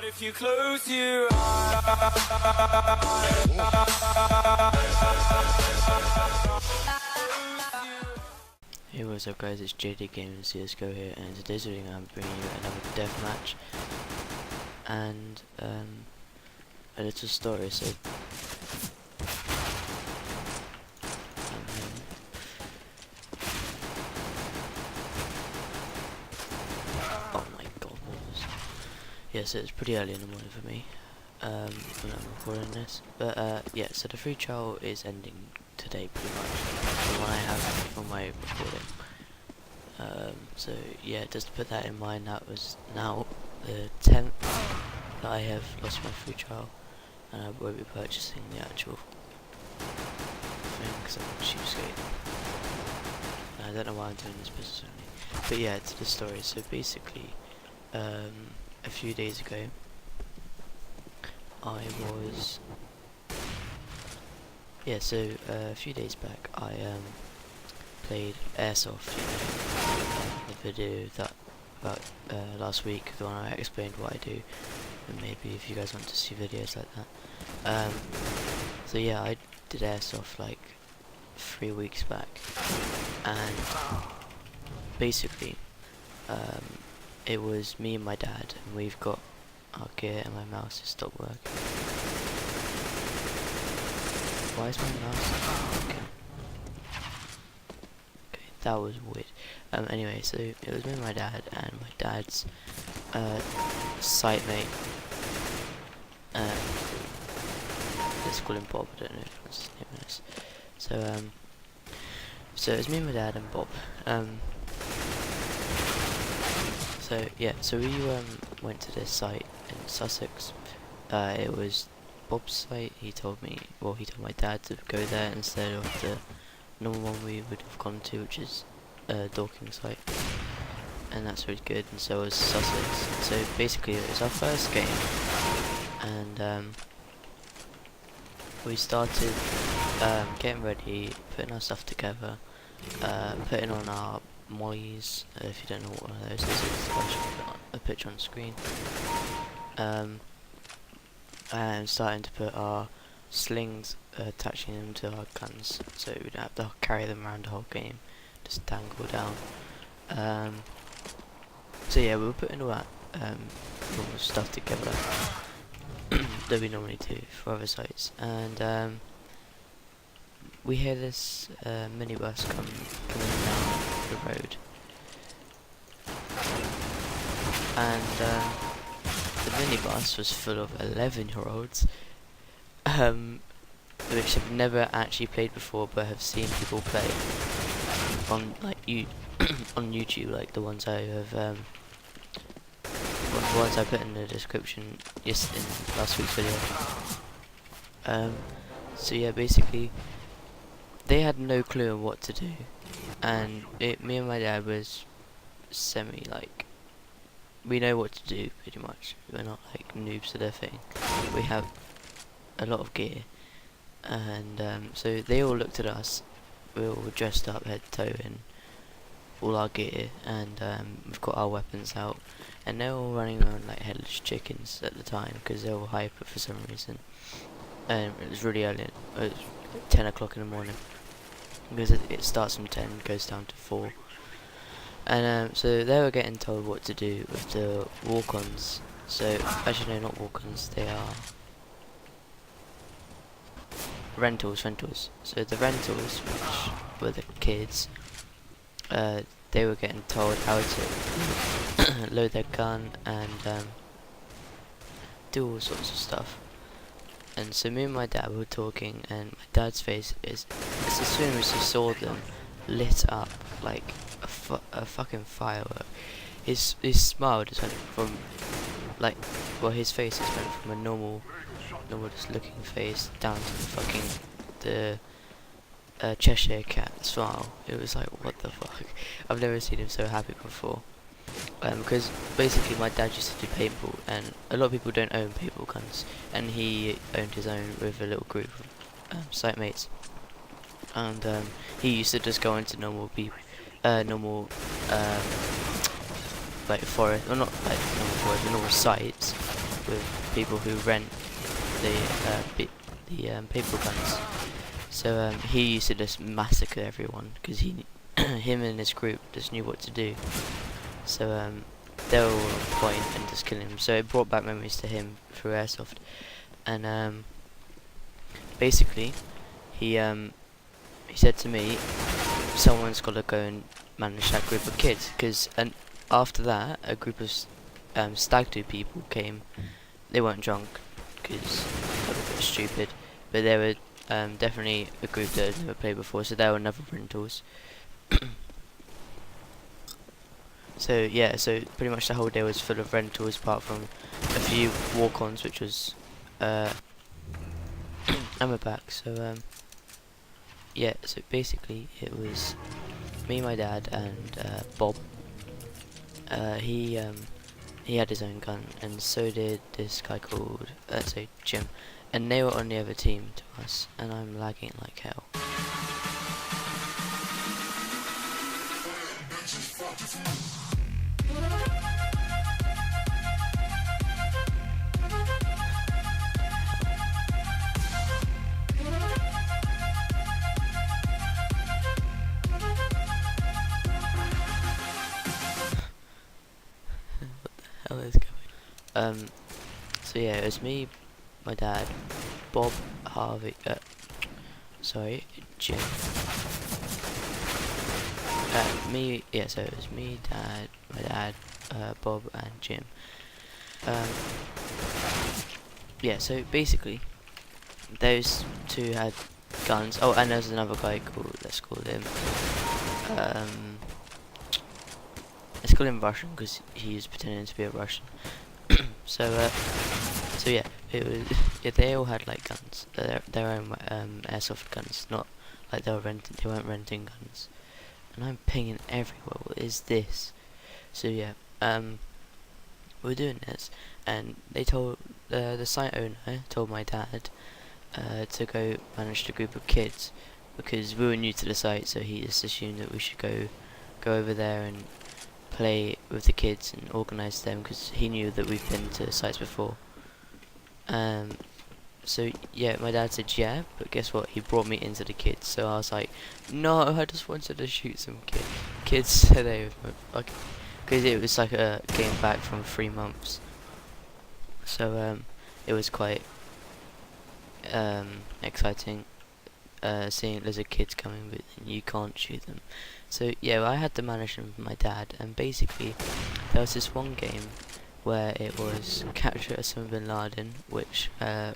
If you close your eyes. Hey, what's up guys, it's JD Gaming CSGO here, and in today's video I'm bringing you another deathmatch and a little story. So oh my god, what was yeah, so it's pretty early in the morning for me when I'm recording this, but yeah, so the free trial is ending today pretty much, the one I have for my recording. So yeah, just to put that in mind, that was now the 10th that I have lost my free trial, and I won't be purchasing the actual thing because I'm a cheapskate. I don't know why I'm doing this business only, but yeah, to the story. So basically, a few days ago, a few days back, I played airsoft. The video that about last week, the one I explained what I do, and maybe if you guys want to see videos like that. So yeah, I did airsoft like 3 weeks back, and basically it was me and my dad, and we've got our gear, and my mouse has stopped working. Why is my mouse not working? Okay, that was weird. Anyway, so it was me and my dad, and my dad's site mate, let's call him Bob, I don't know if that's his name is. So it was me and my dad and Bob. So yeah, so we went to this site in Sussex. It was Bob's site. He told my dad to go there instead of the normal one we would have gone to, which is Dorking site, and that's really good, and so was Sussex. So basically it was our first game, and we started getting ready, putting our stuff together, putting on our mollies. If you don't know what one of those is, it's a picture on the screen, and starting to put our slings, attaching them to our guns, so we don't have to carry them around the whole game, just dangle down. So yeah, we were putting all that normal stuff together that we normally do for other sites, and we hear this minibus coming down the road, and the minibus was full of 11-year-olds, which have never actually played before, but have seen people play on on YouTube, like the ones I have, the ones I put in the description in last week's video. So yeah, basically they had no clue on what to do, and me and my dad was like, we know what to do pretty much. We're not like noobs to their thing. We have a lot of gear, and so they all looked at us. We were all dressed up head to toe in all our gear, and we've got our weapons out, and they're all running around like headless chickens at the time because they're all hyper for some reason. It was really early. It was 10 o'clock in the morning, because it starts from 10, goes down to 4. And so they were getting told what to do with the walk-ons. So actually no, not walk-ons, they are rentals. So the rentals, which were the kids, they were getting told how to load their gun and do all sorts of stuff. And so me and my dad were talking, and my dad's face is, as soon as he saw them, lit up like a fucking firework. His smile just went from like, well, his face just went from a normal just looking face down to the Cheshire cat smile. It was like, what the fuck? I've never seen him so happy before. Because basically my dad used to do paintball, and a lot of people don't own paintball guns, and he owned his own with a little group of site mates, and he used to just go into normal like forest, or not like normal forest, but normal sites, with people who rent the paper guns. So he used to just massacre everyone because him and his group just knew what to do. So they were all on point and just killing him. So it brought back memories to him through airsoft. And basically, he said to me, someone's got to go and manage that group of kids. And after that, a group of stag do people came. They weren't drunk because they were a bit stupid, but they were definitely a group that had never played before. So they were never rentals. So yeah, so pretty much the whole day was full of rentals, apart from a few walk-ons, which was and we're back. So yeah, so basically it was me, my dad, and Bob. He had his own gun, and so did this guy called Jim, and they were on the other team to us, and I'm lagging like hell. Hell is going. So yeah, it was me, my dad, Bob, Harvey, Jim. So it was me, Dad, my dad, Bob, and Jim. Yeah, so basically, those two had guns. Oh, and there's another guy called, let's call him Russian, because he was pretending to be a Russian. So yeah, it was. Yeah, they all had like guns, their own airsoft guns, not like they weren't renting guns. And I'm pinging everywhere. What is this? So yeah, we're doing this, and they told the site owner told my dad to go manage the group of kids, because we were new to the site, so he just assumed that we should go over there and play with the kids and organise them, because he knew that we've been to sites before. So yeah, my dad said yeah, but guess what? He brought me into the kids, so I was like, no, I just wanted to shoot some kids today with my because it was like a game back from 3 months. So it was quite exciting seeing loads of kids coming, but you can't shoot them. So yeah, I had to manage them with my dad, and basically there was this one game where it was capture Osama bin Laden, which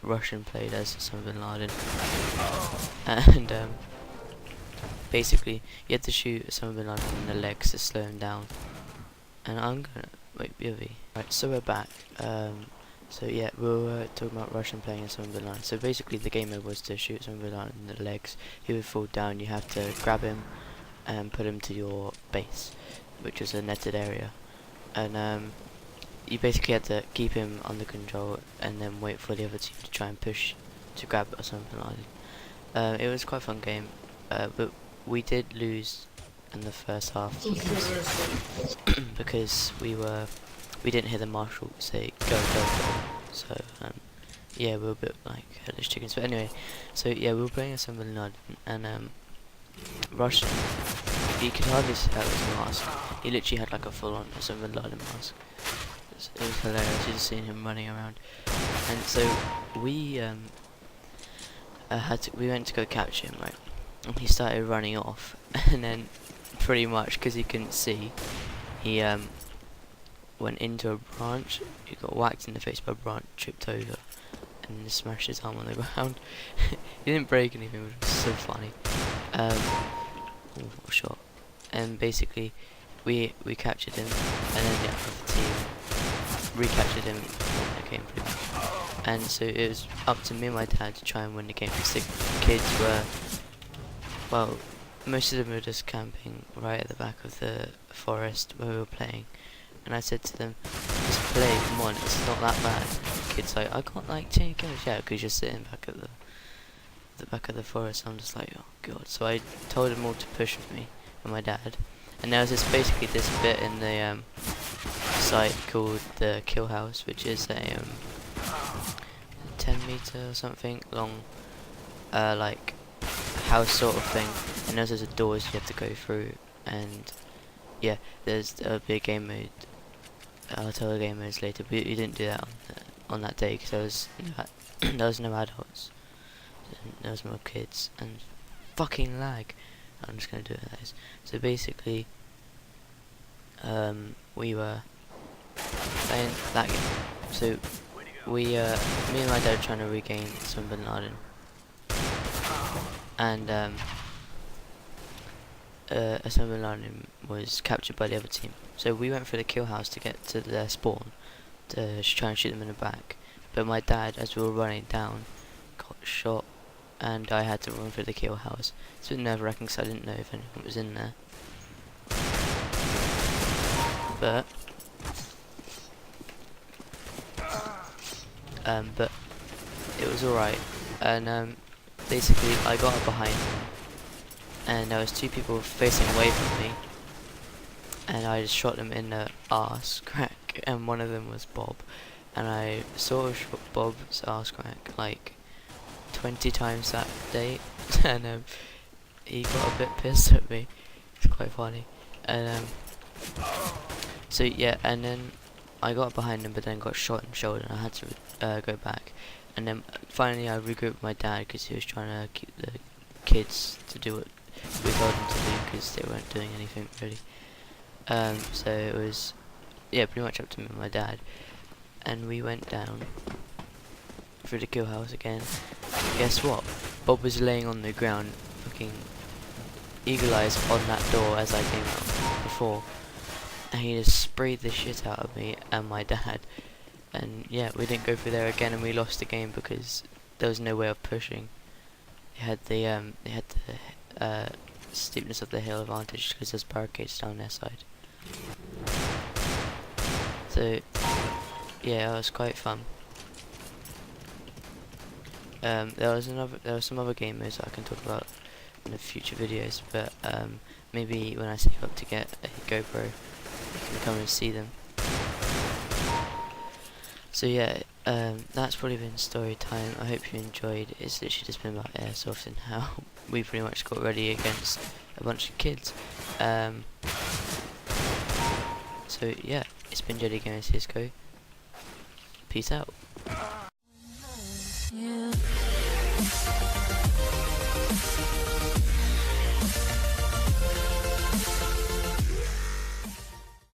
Russian played as Osama bin Laden, and basically you had to shoot Osama bin Laden in the legs to slow him down. And I'm gonna wait, BOV. Right, so we're back. So yeah, we were talking about Russian playing Osama bin Laden. So basically the game mode was to shoot Osama bin Laden in the legs. He would fall down. You have to grab him and put him to your base, which is a netted area, and you basically had to keep him under control and then wait for the other team to try and push to grab Osama bin Laden. It was quite a fun game, but we did lose in the first half because we didn't hear the marshal say go go go. So yeah, we were a bit like headless chickens. But anyway, so yeah, we were playing Osama bin Laden, and Russian. You could hardly see out his mask. He literally had like a full-on Osama bin Laden mask. It was hilarious. You just seeing him running around, and so we we went to go catch him, right? And he started running off, and then pretty much because he couldn't see, he went into a branch. He got whacked in the face by a branch, tripped over, and smashed his arm on the ground. He didn't break anything, which was so funny. Shot. And basically, we captured him, and then the other team recaptured him in the game pretty much. And so it was up to me and my dad to try and win the game, because the kids were, well, most of them were just camping right at the back of the forest where we were playing. And I said to them, just play, come on, it's not that bad. The kid's like, I can't like change games, yeah, because you're sitting back at the back of the forest. I'm just like, oh god. So I told them all to push with me and my dad, And there was basically this bit in the site called the kill house, which is a 10-meter or something long like house sort of thing, and there's a doors you have to go through, and yeah, there's a big game mode. I'll tell the game modes later, but we didn't do that on that day because there was there was no adults, there was more kids, and fucking lag. I'm just gonna do it like this. So basically, we were playing that game. So me and my dad were trying to regain some Bin Laden, and Osama Bin Laden was captured by the other team. So we went for the kill house to get to their spawn to try and shoot them in the back. But my dad, as we were running down, got shot, and I had to run for the kill house. It's a bit nerve-wracking because I didn't know if anyone was in there. But it was alright. And basically I got up behind them, and there was two people facing away from me, and I just shot them in the arse crack, and one of them was Bob, and I sort of shot Bob's arse crack like 20 times that day, and he got a bit pissed at me. It's quite funny. And so yeah, and then I got behind him, but then got shot in the shoulder, and I had to go back. And then finally I regrouped with my dad because he was trying to keep the kids to do what we told them to do because they weren't doing anything really. So it was, yeah, pretty much up to me and my dad, and we went down through the kill house again. And guess what? Bob was laying on the ground, fucking eagle eyes on that door as I came out before, and he just sprayed the shit out of me and my dad. And yeah, we didn't go through there again, and we lost the game because there was no way of pushing. They had the steepness of the hill advantage because there's barricades down their side. So yeah, it was quite fun. There was some other game modes that I can talk about in the future videos, but maybe when I save up to get a GoPro, you can come and see them. So yeah, that's probably been story time. I hope you enjoyed. It's literally just been about airsoft and how we pretty much got ready against a bunch of kids. So yeah, it's been Jedi Gaming CSGO. Peace out. Yeah.